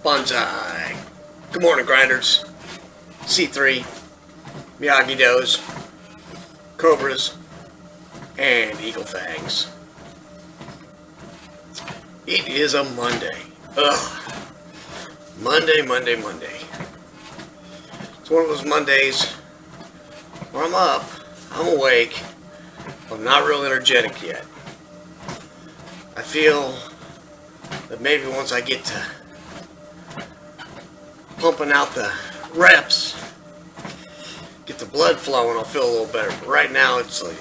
Bonsai. Good morning, grinders. C3, Miyagi-Dos, Cobras, and Eagle Fangs. It is a Monday. Ugh. Monday. It's one of those Mondays where I'm up, I'm awake, but I'm not real energetic yet. I feel that maybe once I get to pumping out the reps, get the blood flowing, I'll feel a little better. But right now it's like,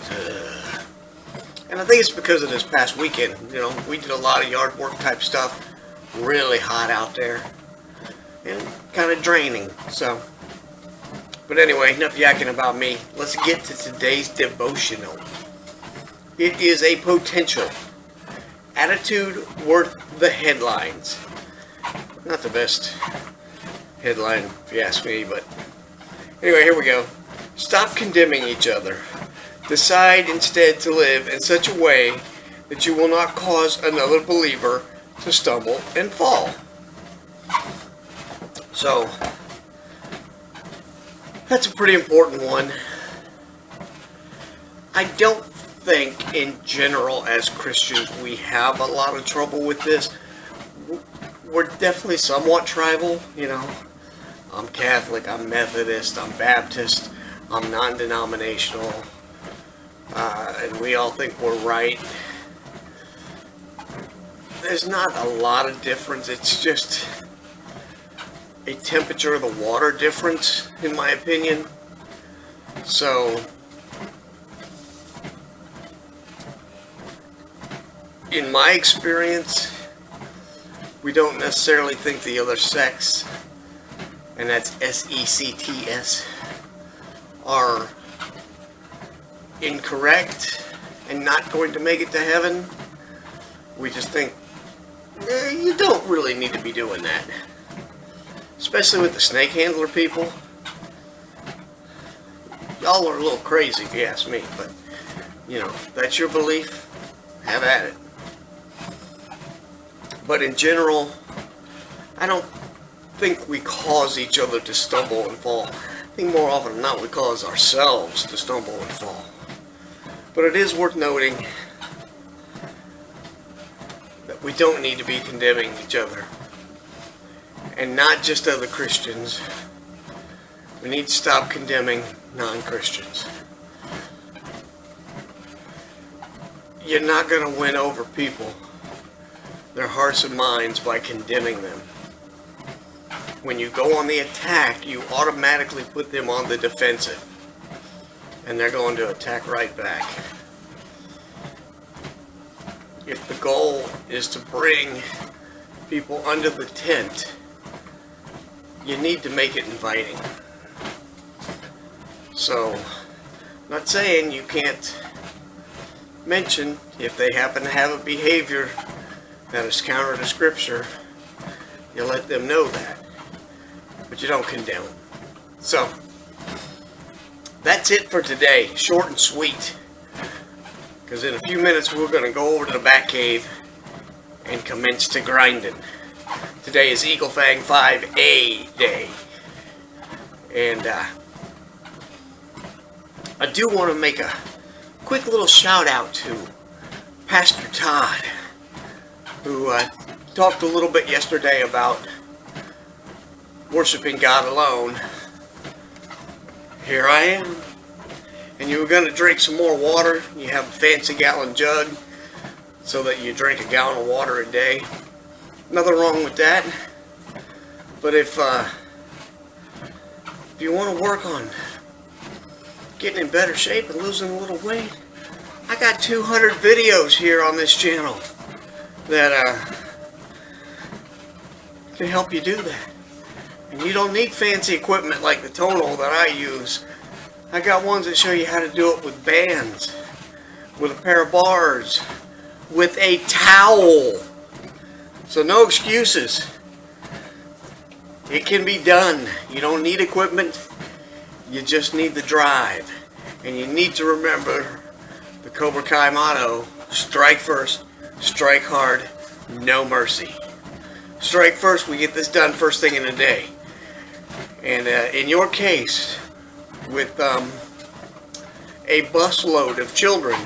and I think it's because of this past weekend. You know, we did a lot of yard work type stuff, really hot out there, and kind of draining. So, but anyway, enough yakking about me. Let's get to today's devotional. It is a potential attitude worth the headlines. Not the best headline, if you ask me, but anyway, here we go. Stop condemning each other. Decide instead to live in such a way that you will not cause another believer to stumble and fall. So, that's a pretty important one. I don't think in general as Christians we have a lot of trouble with this. We're definitely somewhat tribal, you know. I'm Catholic, I'm Methodist, I'm Baptist, I'm non-denominational, and we all think we're right. There's not a lot of difference. It's just a temperature of the water difference, in my opinion. So, in my experience, we don't necessarily think the other sex, and that's S-E-C-T-S, are incorrect and not going to make it to heaven. We just think, you don't really need to be doing that. Especially with the snake handler people. Y'all are a little crazy if you ask me, but, you know, that's your belief. Have at it. But in general, I don't think we cause each other to stumble and fall. I think more often than not we cause ourselves to stumble and fall. But it is worth noting that we don't need to be condemning each other. And not just other Christians. We need to stop condemning non-Christians. You're not going to win over people, their hearts and minds, by condemning them. When you go on the attack, you automatically put them on the defensive. And they're going to attack right back. If the goal is to bring people under the tent, you need to make it inviting. So, I'm not saying you can't mention if they happen to have a behavior that is counter to Scripture, you let them know that. But you don't condemn them. So, that's it for today. Short and sweet. Because in a few minutes we're going to go over to the back cave and commence to grinding. Today is Eagle Fang 5A day. And I do want to make a quick little shout out to Pastor Todd, who talked a little bit yesterday about worshiping God alone. Here I am. And you were going to drink some more water. You have a fancy gallon jug so that you drink a gallon of water a day. Nothing wrong with that. But if you want to work on getting in better shape and losing a little weight, I got 200 videos here on this channel that can help you do that. And you don't need fancy equipment like the tonal that I use. I got ones that show you how to do it with bands, with a pair of bars, with a towel. So no excuses. It can be done. You don't need equipment. You just need the drive. And you need to remember the Cobra Kai motto: strike first, strike hard, no mercy. Strike first, we get this done first thing in the day. And in your case, with a busload of children,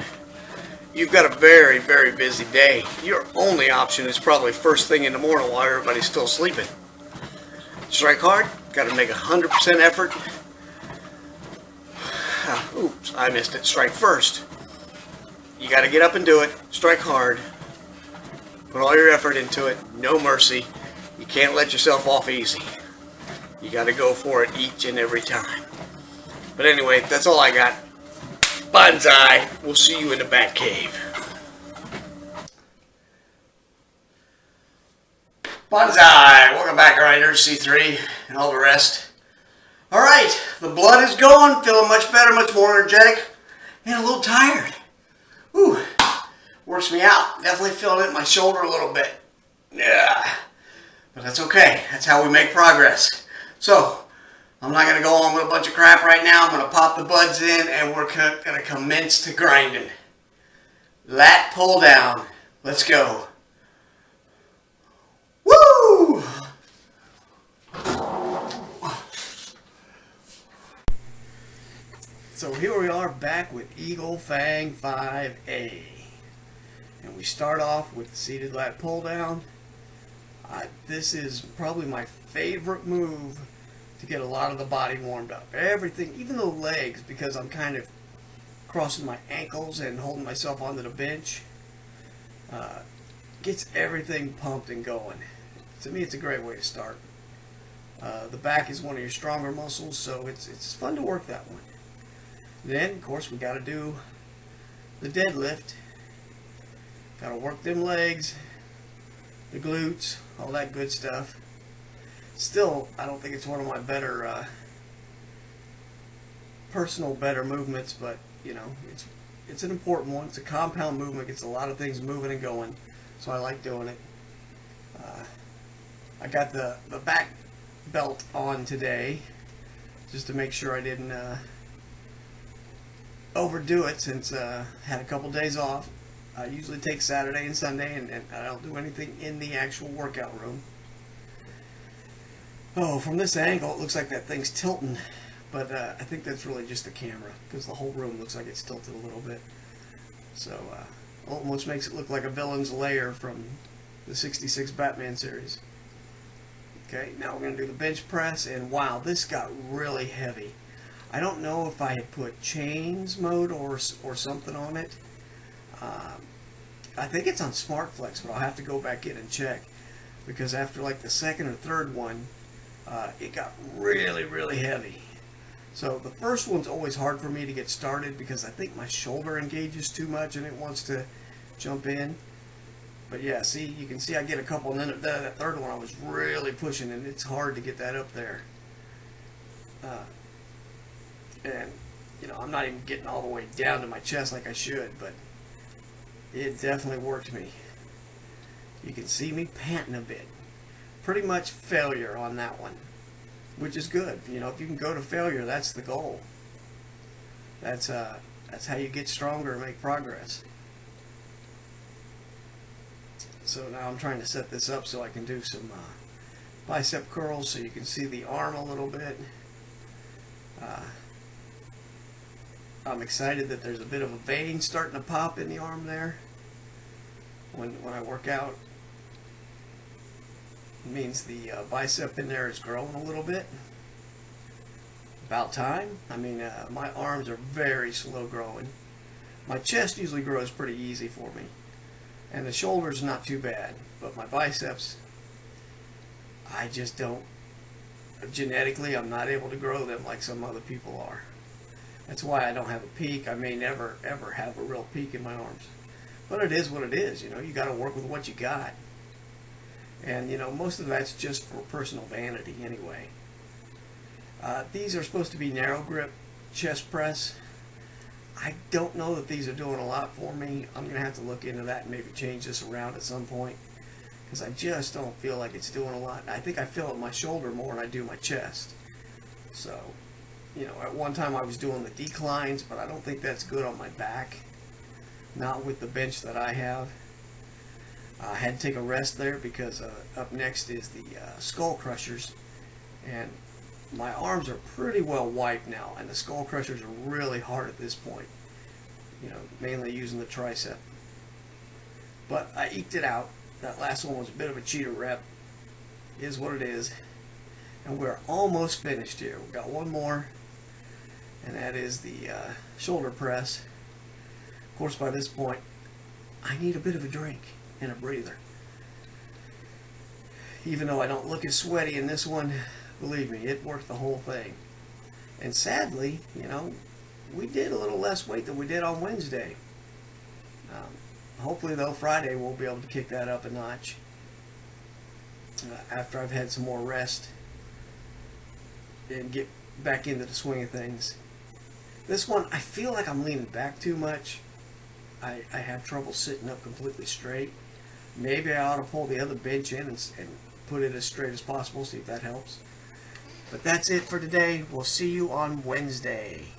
you've got a very, very busy day. Your only option is probably first thing in the morning while everybody's still sleeping. Strike hard, got to make 100% effort. Oops, I missed it. Strike first. You got to get up and do it. Strike hard. Put all your effort into it. No mercy. You can't let yourself off easy. You got to go for it each and every time. But anyway, that's all I got. Bonsai. We'll see you in the Bat Cave. Bonsai. Welcome back, grinders, C3, and all the rest. Alright, the blood is going. Feeling much better, much more energetic, and a little tired. Whew. Works me out. Definitely feeling it in my shoulder a little bit. Yeah. But that's okay. That's how we make progress. So, I'm not going to go on with a bunch of crap right now. I'm going to pop the buds in and we're going to commence to grinding. Lat pull down. Let's go. Woo! So here we are back with Eagle Fang 5A. And we start off with the seated lat pull down. This is probably my favorite move to get a lot of the body warmed up. Everything, even the legs, because I'm kind of crossing my ankles and holding myself onto the bench, gets everything pumped and going. To me, it's a great way to start. The back is one of your stronger muscles, so it's fun to work that one. Then, of course, we got to do the deadlift. Got to work them legs, the glutes, all that good stuff. Still, I don't think it's one of my better, better movements, but, you know, it's an important one. It's a compound movement. Gets a lot of things moving and going, so I like doing it. I got the back belt on today, just to make sure I didn't overdo it, since I had a couple days off. I usually take Saturday and Sunday, and I don't do anything in the actual workout room. Oh, from this angle, it looks like that thing's tilting, but I think that's really just the camera, because the whole room looks like it's tilted a little bit. So, almost makes it look like a villain's lair from the '66 Batman series. Okay, now we're going to do the bench press, and wow, this got really heavy. I don't know if I had put chains mode or something on it. I think it's on Smart Flex, but I'll have to go back in and check, because after like the second or third one, it got really, really heavy. So the first one's always hard for me to get started, because I think my shoulder engages too much and it wants to jump in. But yeah, see, you can see I get a couple, and then that third one I was really pushing, and it's hard to get that up there. And, you know, I'm not even getting all the way down to my chest like I should, but it definitely worked me. You can see me panting a bit. Pretty much failure on that one, which is good. You know, if you can go to failure, that's the goal. That's how you get stronger and make progress. So now I'm trying to set this up so I can do some bicep curls, so you can see the arm a little bit. I'm excited that there's a bit of a vein starting to pop in the arm there when I work out. It means the bicep in there is growing a little bit. About time. I mean, my arms are very slow growing. My chest usually grows pretty easy for me, and the shoulders not too bad, but my biceps, I just don't, genetically I'm not able to grow them like some other people are. That's why I don't have a peak. I may never ever have a real peak in my arms, but it is what it is. You know, you got to work with what you got, and you know, most of that's just for personal vanity anyway. These are supposed to be narrow grip chest press. I don't know that these are doing a lot for me. I'm gonna have to look into that and maybe change this around at some point, because I just don't feel like it's doing a lot. I think I feel it in my shoulder more than I do my chest. So, you know, at one time I was doing the declines, but I don't think that's good on my back. Not with the bench that I have. I had to take a rest there because up next is the skull crushers, and my arms are pretty well wiped now, and the skull crushers are really hard at this point, you know, mainly using the tricep. But I eked it out. That last one was a bit of a cheater rep, is what it is, and we're almost finished here. We've got one more, and that is the shoulder press. Of course, by this point I need a bit of a drink and a breather. Even though I don't look as sweaty in this one, believe me, it worked the whole thing. And sadly, you know, we did a little less weight than we did on Wednesday. Hopefully though, Friday we'll be able to kick that up a notch after I've had some more rest and get back into the swing of things. This one, I feel like I'm leaning back too much. I have trouble sitting up completely straight. Maybe I ought to pull the other bench in and put it as straight as possible, see if that helps. But that's it for today. We'll see you on Wednesday.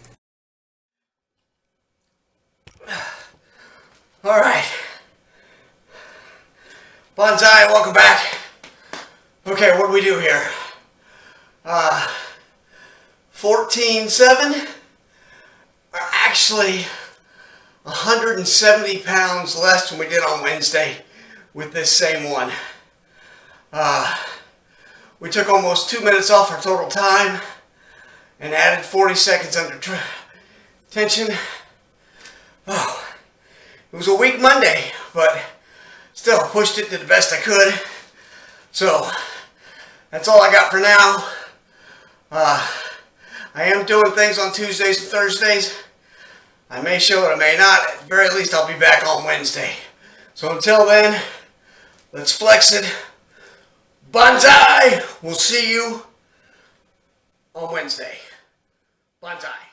Alright. Bonsai, welcome back. Okay, what do we do here? 14.7? Actually, 170 pounds less than we did on Wednesday with this same one. We took almost 2 minutes off our total time and added 40 seconds under tension. Oh, it was a weak Monday, but still pushed it to the best I could. So that's all I got for now. I am doing things on Tuesdays and Thursdays. I may show it, I may not. At the very least, I'll be back on Wednesday. So until then, let's flex it. Bonsai! We'll see you on Wednesday. Bonsai.